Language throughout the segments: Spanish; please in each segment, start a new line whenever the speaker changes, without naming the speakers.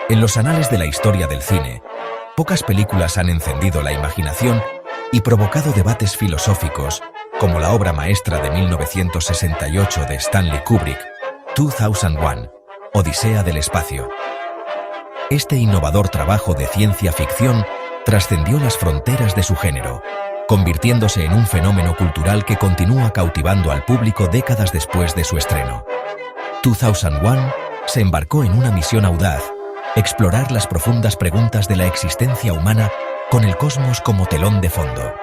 En los anales de la historia del cine, pocas películas han encendido la imaginación y provocado debates filosóficos como la obra maestra de 1968 de Stanley Kubrick, 2001, Odisea del espacio. Este innovador trabajo de ciencia ficción trascendió las fronteras de su género, convirtiéndose en un fenómeno cultural que continúa cautivando al público décadas después de su estreno. 2001 se embarcó en una misión audaz: explorar las profundas preguntas de la existencia humana con el cosmos como telón de fondo.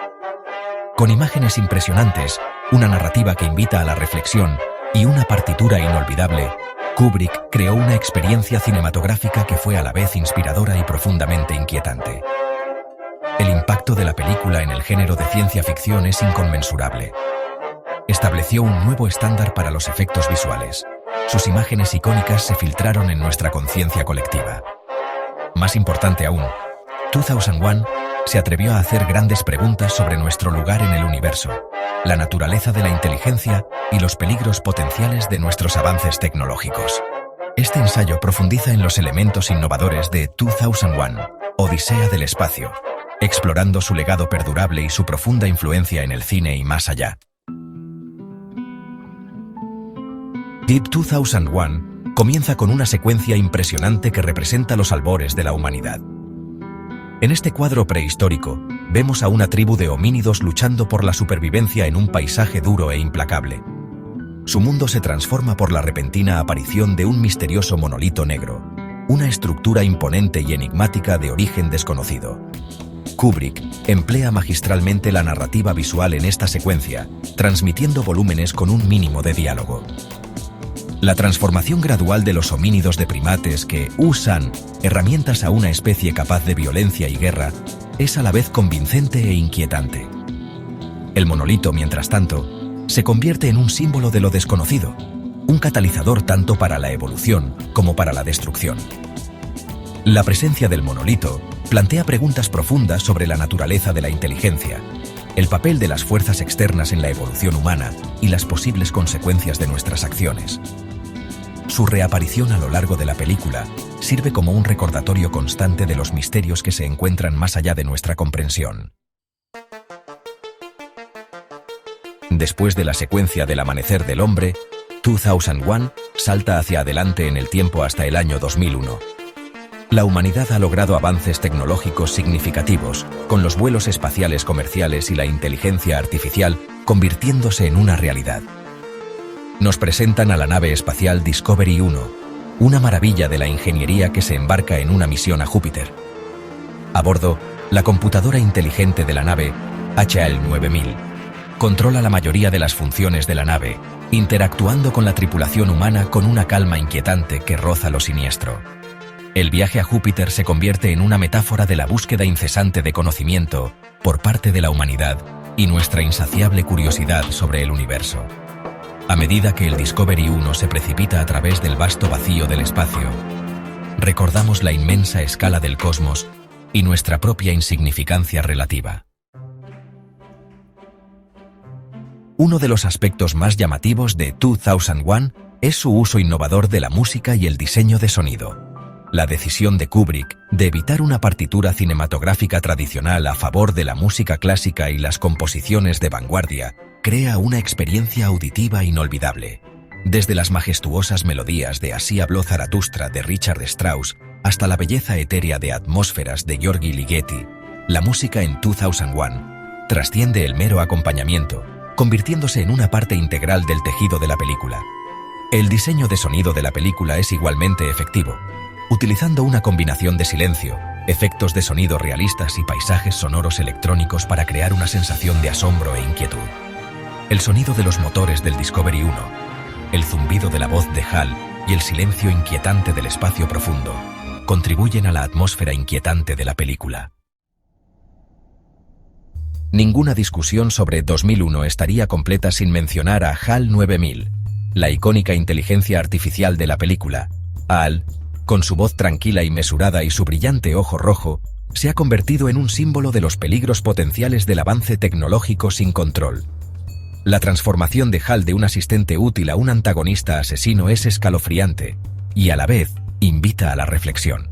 Con imágenes impresionantes, una narrativa que invita a la reflexión y una partitura inolvidable, Kubrick creó una experiencia cinematográfica que fue a la vez inspiradora y profundamente inquietante. El impacto de la película en el género de ciencia ficción es inconmensurable. Estableció un nuevo estándar para los efectos visuales. Sus imágenes icónicas se filtraron en nuestra conciencia colectiva. Más importante aún, 2001 se atrevió a hacer grandes preguntas sobre nuestro lugar en el universo, la naturaleza de la inteligencia y los peligros potenciales de nuestros avances tecnológicos. Este ensayo profundiza en los elementos innovadores de 2001, Odisea del espacio, explorando su legado perdurable y su profunda influencia en el cine y más allá. Deep 2001 comienza con una secuencia impresionante que representa los albores de la humanidad. En este cuadro prehistórico, vemos a una tribu de homínidos luchando por la supervivencia en un paisaje duro e implacable. Su mundo se transforma por la repentina aparición de un misterioso monolito negro, una estructura imponente y enigmática de origen desconocido. Kubrick emplea magistralmente la narrativa visual en esta secuencia, transmitiendo volúmenes con un mínimo de diálogo. La transformación gradual de los homínidos de primates que usan herramientas a una especie capaz de violencia y guerra es a la vez convincente e inquietante. El monolito, mientras tanto, se convierte en un símbolo de lo desconocido, un catalizador tanto para la evolución como para la destrucción. La presencia del monolito plantea preguntas profundas sobre la naturaleza de la inteligencia, el papel de las fuerzas externas en la evolución humana y las posibles consecuencias de nuestras acciones. Su reaparición a lo largo de la película sirve como un recordatorio constante de los misterios que se encuentran más allá de nuestra comprensión. Después de la secuencia del amanecer del hombre, 2001 salta hacia adelante en el tiempo hasta el año 2001. La humanidad ha logrado avances tecnológicos significativos, con los vuelos espaciales comerciales y la inteligencia artificial convirtiéndose en una realidad. Nos presentan a la nave espacial Discovery 1, una maravilla de la ingeniería que se embarca en una misión a Júpiter. A bordo, la computadora inteligente de la nave, HAL 9000, controla la mayoría de las funciones de la nave, interactuando con la tripulación humana con una calma inquietante que roza lo siniestro. El viaje a Júpiter se convierte en una metáfora de la búsqueda incesante de conocimiento por parte de la humanidad y nuestra insaciable curiosidad sobre el universo. A medida que el Discovery 1 se precipita a través del vasto vacío del espacio, recordamos la inmensa escala del cosmos y nuestra propia insignificancia relativa. Uno de los aspectos más llamativos de 2001 es su uso innovador de la música y el diseño de sonido. La decisión de Kubrick de evitar una partitura cinematográfica tradicional a favor de la música clásica y las composiciones de vanguardia crea una experiencia auditiva inolvidable. Desde las majestuosas melodías de Así habló Zaratustra de Richard Strauss hasta la belleza etérea de Atmósferas de György Ligeti, la música en 2001 trasciende el mero acompañamiento, convirtiéndose en una parte integral del tejido de la película. El diseño de sonido de la película es igualmente efectivo, utilizando una combinación de silencio, efectos de sonido realistas y paisajes sonoros electrónicos para crear una sensación de asombro e inquietud. El sonido de los motores del Discovery 1, el zumbido de la voz de HAL y el silencio inquietante del espacio profundo contribuyen a la atmósfera inquietante de la película. Ninguna discusión sobre 2001 estaría completa sin mencionar a HAL 9000, la icónica inteligencia artificial de la película. HAL, con su voz tranquila y mesurada y su brillante ojo rojo, se ha convertido en un símbolo de los peligros potenciales del avance tecnológico sin control. La transformación de HAL de un asistente útil a un antagonista asesino es escalofriante y, a la vez, invita a la reflexión.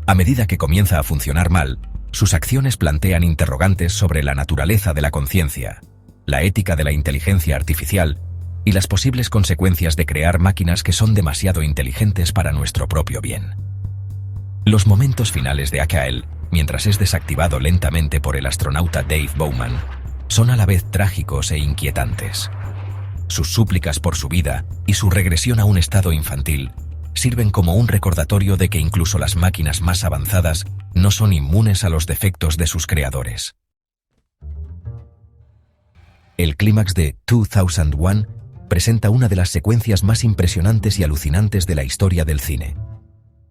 A medida que comienza a funcionar mal, sus acciones plantean interrogantes sobre la naturaleza de la conciencia, la ética de la inteligencia artificial y las posibles consecuencias de crear máquinas que son demasiado inteligentes para nuestro propio bien. Los momentos finales de AKL, mientras es desactivado lentamente por el astronauta Dave Bowman, son a la vez trágicos e inquietantes. Sus súplicas por su vida y su regresión a un estado infantil sirven como un recordatorio de que incluso las máquinas más avanzadas no son inmunes a los defectos de sus creadores. El clímax de 2001 presenta una de las secuencias más impresionantes y alucinantes de la historia del cine.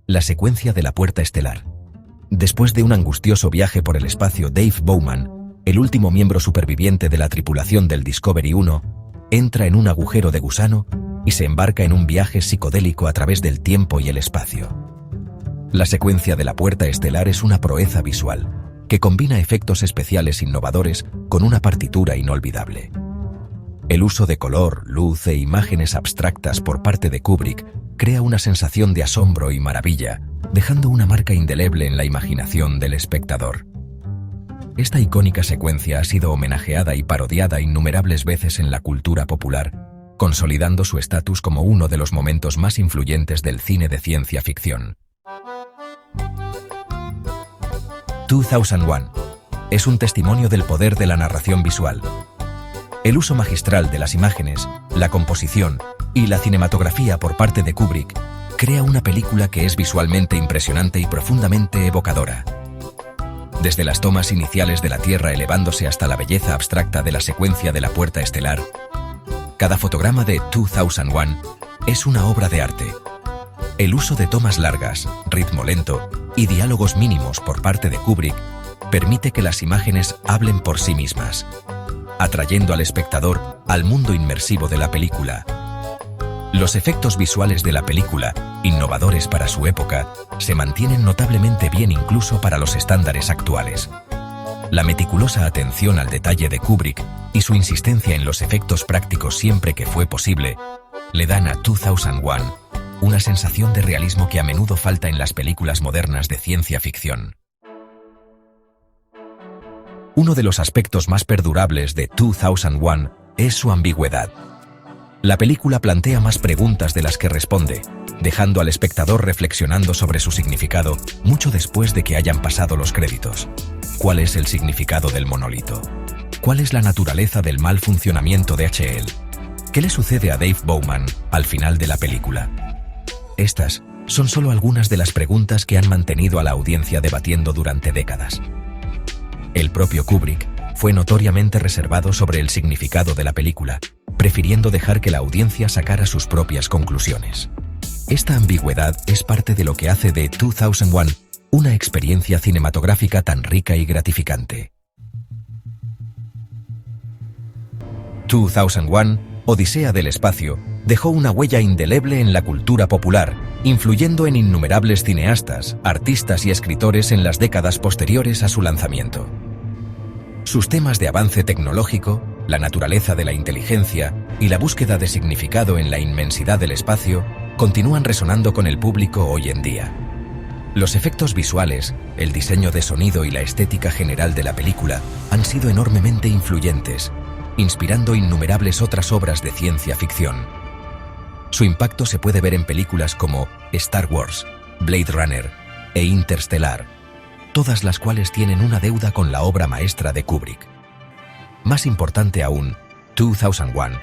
La secuencia de la puerta estelar. Después de un angustioso viaje por el espacio, Dave Bowman, el último miembro superviviente de la tripulación del Discovery 1, entra en un agujero de gusano y se embarca en un viaje psicodélico a través del tiempo y el espacio. La secuencia de la puerta estelar es una proeza visual que combina efectos especiales innovadores con una partitura inolvidable. El uso de color, luz e imágenes abstractas por parte de Kubrick crea una sensación de asombro y maravilla, dejando una marca indeleble en la imaginación del espectador. Esta icónica secuencia ha sido homenajeada y parodiada innumerables veces en la cultura popular, consolidando su estatus como uno de los momentos más influyentes del cine de ciencia ficción. 2001 es un testimonio del poder de la narración visual. El uso magistral de las imágenes, la composición y la cinematografía por parte de Kubrick crea una película que es visualmente impresionante y profundamente evocadora. Desde las tomas iniciales de la Tierra elevándose hasta la belleza abstracta de la secuencia de la puerta estelar, cada fotograma de 2001 es una obra de arte. El uso de tomas largas, ritmo lento y diálogos mínimos por parte de Kubrick permite que las imágenes hablen por sí mismas, atrayendo al espectador al mundo inmersivo de la película. Los efectos visuales de la película, innovadores para su época, se mantienen notablemente bien incluso para los estándares actuales. La meticulosa atención al detalle de Kubrick y su insistencia en los efectos prácticos siempre que fue posible le dan a 2001 una sensación de realismo que a menudo falta en las películas modernas de ciencia ficción. Uno de los aspectos más perdurables de 2001 es su ambigüedad. La película plantea más preguntas de las que responde, dejando al espectador reflexionando sobre su significado mucho después de que hayan pasado los créditos. ¿Cuál es el significado del monolito? ¿Cuál es la naturaleza del mal funcionamiento de HL? ¿Qué le sucede a Dave Bowman al final de la película? Estas son solo algunas de las preguntas que han mantenido a la audiencia debatiendo durante décadas. El propio Kubrick fue notoriamente reservado sobre el significado de la película, prefiriendo dejar que la audiencia sacara sus propias conclusiones. Esta ambigüedad es parte de lo que hace de 2001 una experiencia cinematográfica tan rica y gratificante. 2001, Odisea del espacio, dejó una huella indeleble en la cultura popular, influyendo en innumerables cineastas, artistas y escritores en las décadas posteriores a su lanzamiento. Sus temas de avance tecnológico, la naturaleza de la inteligencia y la búsqueda de significado en la inmensidad del espacio continúan resonando con el público hoy en día. Los efectos visuales, el diseño de sonido y la estética general de la película han sido enormemente influyentes, inspirando innumerables otras obras de ciencia ficción. Su impacto se puede ver en películas como Star Wars, Blade Runner e Interstellar, todas las cuales tienen una deuda con la obra maestra de Kubrick. Más importante aún, 2001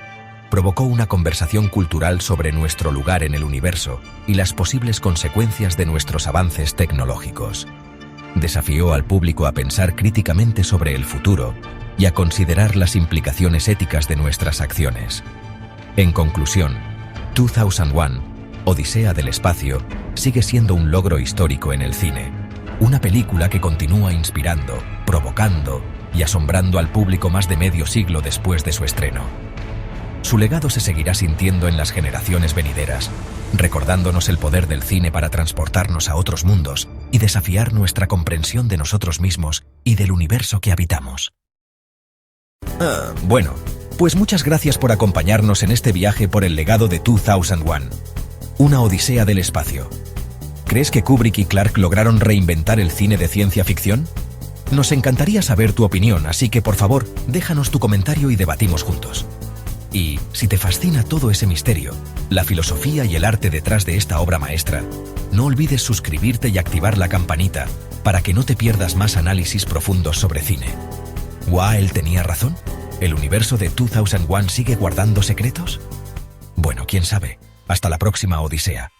provocó una conversación cultural sobre nuestro lugar en el universo y las posibles consecuencias de nuestros avances tecnológicos. Desafió al público a pensar críticamente sobre el futuro y a considerar las implicaciones éticas de nuestras acciones. En conclusión, 2001, Odisea del espacio, sigue siendo un logro histórico en el cine, una película que continúa inspirando, provocando y asombrando al público más de medio siglo después de su estreno. Su legado se seguirá sintiendo en las generaciones venideras, recordándonos el poder del cine para transportarnos a otros mundos y desafiar nuestra comprensión de nosotros mismos y del universo que habitamos. Bueno, pues muchas gracias por acompañarnos en este viaje por el legado de 2001, una odisea del espacio. ¿Crees que Kubrick y Clarke lograron reinventar el cine de ciencia ficción? Nos encantaría saber tu opinión, así que por favor, déjanos tu comentario y debatimos juntos. Y si te fascina todo ese misterio, la filosofía y el arte detrás de esta obra maestra, no olvides suscribirte y activar la campanita para que no te pierdas más análisis profundos sobre cine. ¿Él tenía razón? ¿El universo de 2001 sigue guardando secretos? Bueno, quién sabe. Hasta la próxima Odisea.